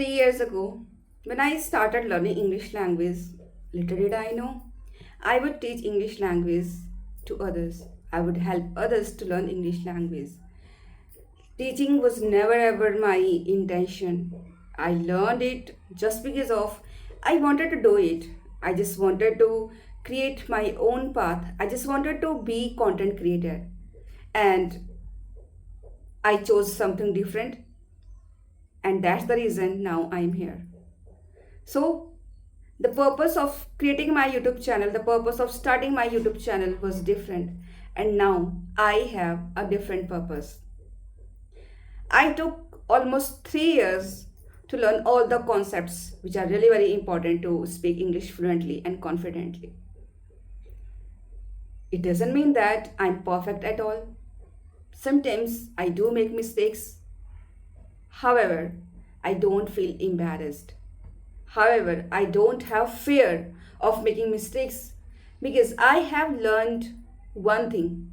3 years ago, when I started learning English language, little did I know I would teach English language to others. I would help others to learn English language. Teaching was never ever my intention. I learned it just because of I wanted to do it. I just wanted to create my own path. I just wanted to be content creator. And I chose something different, and that's the reason now I'm here. So, the purpose of creating my YouTube channel, the purpose of starting my YouTube channel was different, and now I have a different purpose. I took almost 3 years to learn all the concepts which are really very important to speak English fluently and confidently. It doesn't mean that I'm perfect at all. Sometimes I do make mistakes. However, I don't feel embarrassed. However, I don't have fear of making mistakes because I have learned one thing.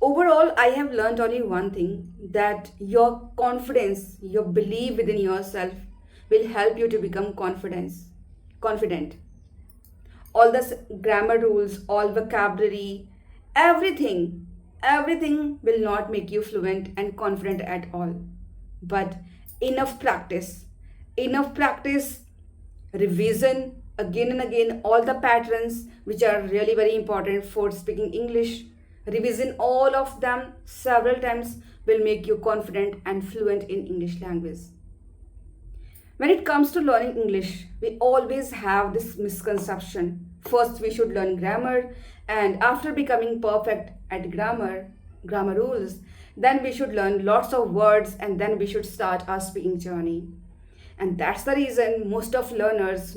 Overall, I have learned only one thing, that your confidence, your belief within yourself will help you to become confident. All the grammar rules, all vocabulary, everything, everything will not make you fluent and confident at all. But enough practice, enough practice, revision again and again, all the patterns which are really very important for speaking English, revision all of them several times will make you confident and fluent in English language. When it comes to learning English, we always have this misconception. First, we should learn grammar, and after becoming perfect at grammar rules, then we should learn lots of words, and then we should start our speaking journey. And that's the reason most of learners,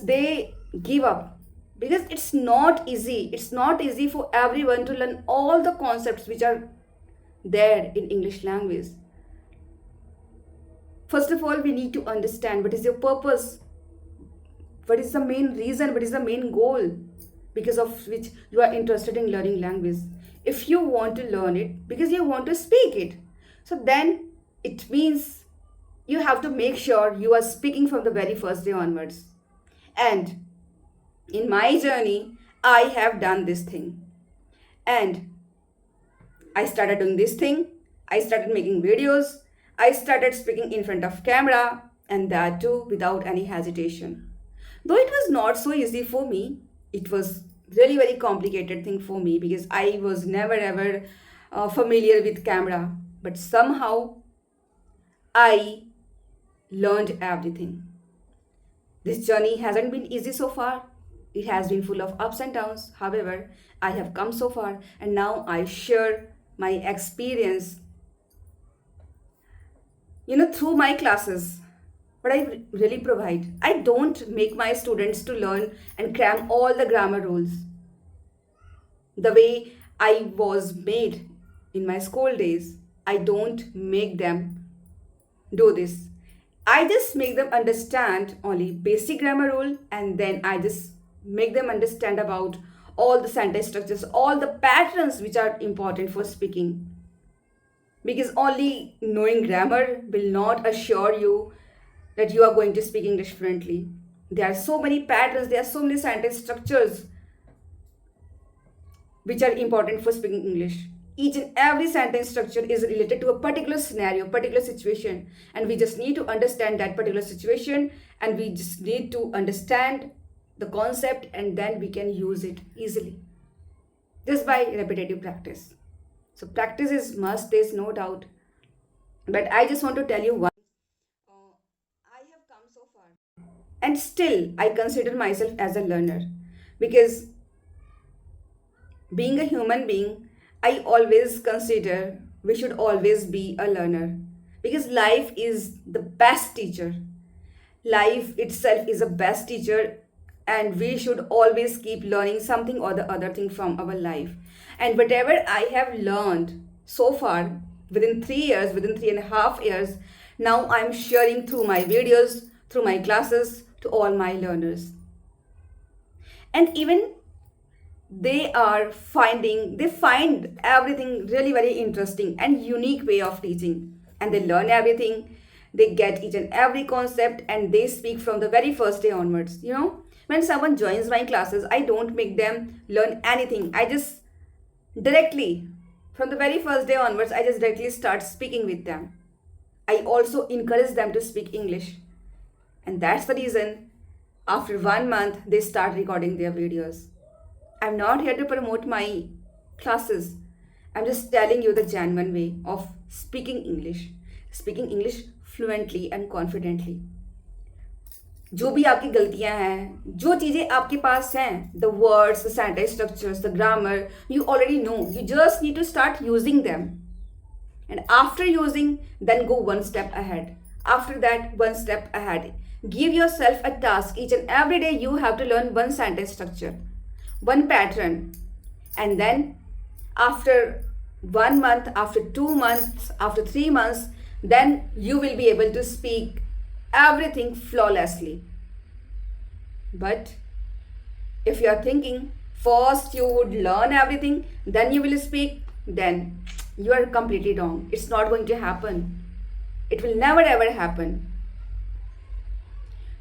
they give up because it's not easy. It's not easy for everyone to learn all the concepts which are there in English language. First of all, we need to understand what is your purpose, what is the main reason, what is the main goal because of which you are interested in learning language. If you want to learn it because you want to speak it, so then it means you have to make sure you are speaking from the very first day onwards. And in my journey, I have done this thing. And I started doing this thing. I started making videos. I started speaking in front of camera, and that too without any hesitation. Though it was not so easy for me, it was really very complicated thing for me because I was never ever familiar with camera. But somehow I learned everything. This journey hasn't been easy so far. It has been full of ups and downs. However, I have come so far, and now I share my experience, through my classes. What I really provide. I don't make my students to learn and cram all the grammar rules the way I was made in my school days. I don't make them do this. I just make them understand only basic grammar rule, and then I just make them understand about all the sentence structures, all the patterns which are important for speaking. Because only knowing grammar will not assure you that you are going to speak English fluently. There are so many patterns, there are so many sentence structures which are important for speaking English. Each and every sentence structure is related to a particular scenario, particular situation, and we just need to understand that particular situation, and we just need to understand the concept, and then we can use it easily just by repetitive practice. So practice is must, there's no doubt. But I just want to tell you one. I have come so far, and still I consider myself as a learner because being a human being, I always consider we should always be a learner because life is the best teacher. Life itself is a best teacher, and we should always keep learning something or the other thing from our life. And whatever I have learned so far within 3 years, within 3.5 years, now I'm sharing through my videos, through my classes to all my learners. And even they find everything really very interesting and unique way of teaching, and they learn everything. They get each and every concept, and they speak from the very first day onwards. When someone joins my classes, I don't make them learn anything. I just directly, from the very first day onwards, I just directly start speaking with them. I also encourage them to speak English. And that's the reason after 1 month they start recording their videos. I'm not here to promote my classes. I'm just telling you the genuine way of speaking English fluently and confidently. जो भी आपकी गलतियां हैं, जो चीज़ें आपके पास हैं, the words, the sentence structures, the grammar, you already know. You just need to start using them. And after using, then go one step ahead. After that, one step ahead. Give yourself a task. Each and every day, you have to learn one sentence structure, one pattern. And then, after 1 month, after 2 months, after 3 months, then you will be able to speak everything flawlessly. But if you are thinking first you would learn everything, then you will speak, then you are completely wrong. It's not going to happen. It will never ever happen.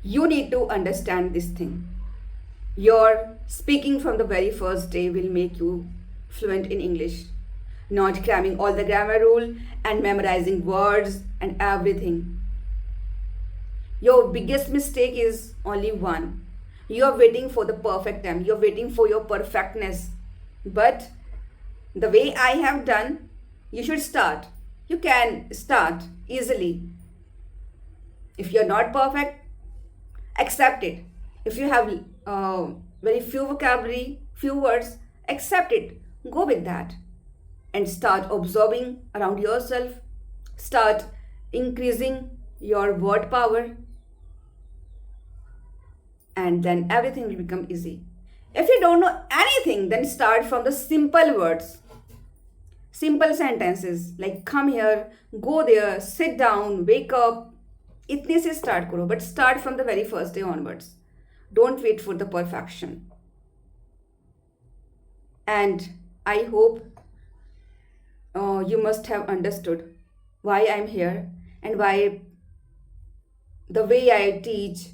You need to understand this thing. Your speaking from the very first day will make you fluent in English, not cramming all the grammar rule and memorizing words and everything. Your biggest mistake is only one. You are waiting for the perfect time. You are waiting for your perfectness. But the way I have done, you should start. You can start easily. If you are not perfect, accept it. If you have very few vocabulary, few words, accept it. Go with that. And start observing around yourself. Start increasing your word power. And then everything will become easy. If you don't know anything, then start from the simple words. Simple sentences like come here, go there, sit down, wake up. इतने से start करो, but start from the very first day onwards. Don't wait for the perfection. And I hope you must have understood why I'm here and why the way I teach,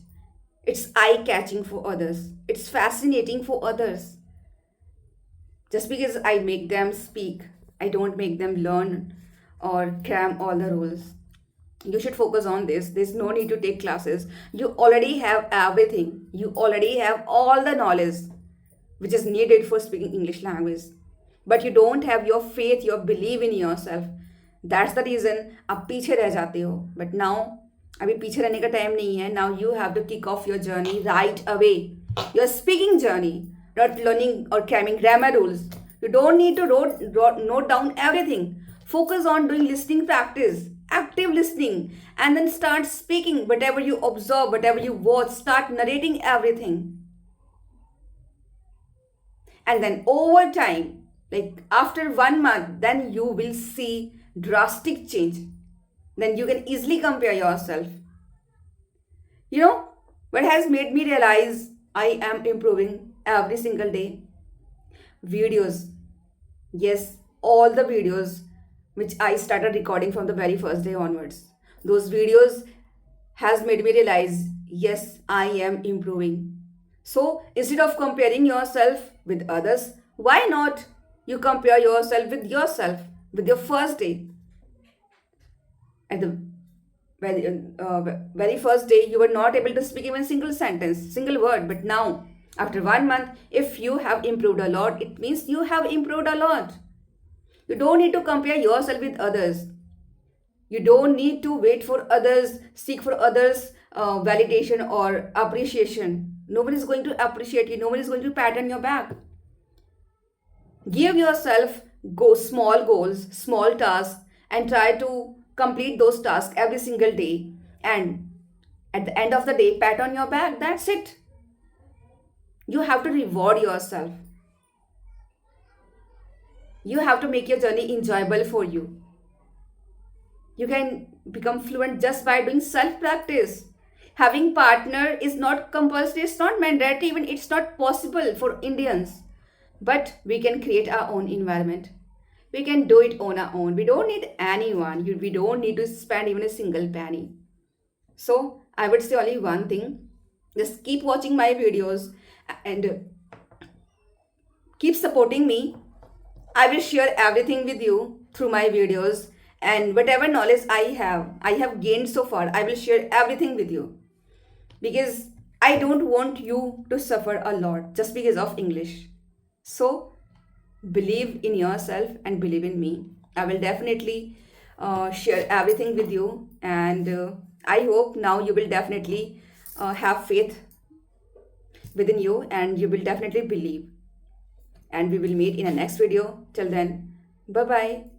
it's eye-catching for others. It's fascinating for others. Just because I make them speak, I don't make them learn or cram all the rules. You should focus on this. There's no need to take classes. You already have everything. You already have all the knowledge which is needed for speaking English language. But you don't have your faith, your belief in yourself. That's the reason आप पीछे रह जाते हो. But now, अभी पीछे रहने का time नहीं है. Now you have to kick off your journey right away. Your speaking journey, not learning or cramming grammar rules. You don't need to note down everything. Focus on doing listening practice, active listening, and then start speaking whatever you observe, whatever you watch. Start narrating everything. And then over time, like after 1 month, then you will see drastic change. Then you can easily compare yourself. You know what has made me realize I am improving every single day? Videos. Yes, all the videos which I started recording from the very first day onwards. Those videos has made me realize, yes, I am improving. So instead of comparing yourself with others, why not you compare yourself, with your first day? At the very first day, you were not able to speak even single sentence, single word. But now, after 1 month, if you have improved a lot, it means you have improved a lot. You don't need to compare yourself with others. You don't need to wait for others, seek for others' validation or appreciation. Nobody is going to appreciate you. Nobody is going to pat on your back. Give yourself small goals, small tasks, and try to complete those tasks every single day. And at the end of the day, pat on your back. That's it. You have to reward yourself. You have to make your journey enjoyable for you. You can become fluent just by doing self-practice. Having partner is not compulsory, it's not mandatory, even it's not possible for Indians. but we can create our own environment. We can do it on our own. We don't need anyone. We don't need to spend even a single penny. So I would say only one thing: just keep watching my videos and keep supporting me. I will share everything with you through my videos, and whatever knowledge I have gained so far, I will share everything with you because I don't want you to suffer a lot just because of English. So believe in yourself and believe in me. I will definitely share everything with you, and I hope now you will definitely have faith within you and you will definitely believe. And we will meet in the next video. Till then, bye bye.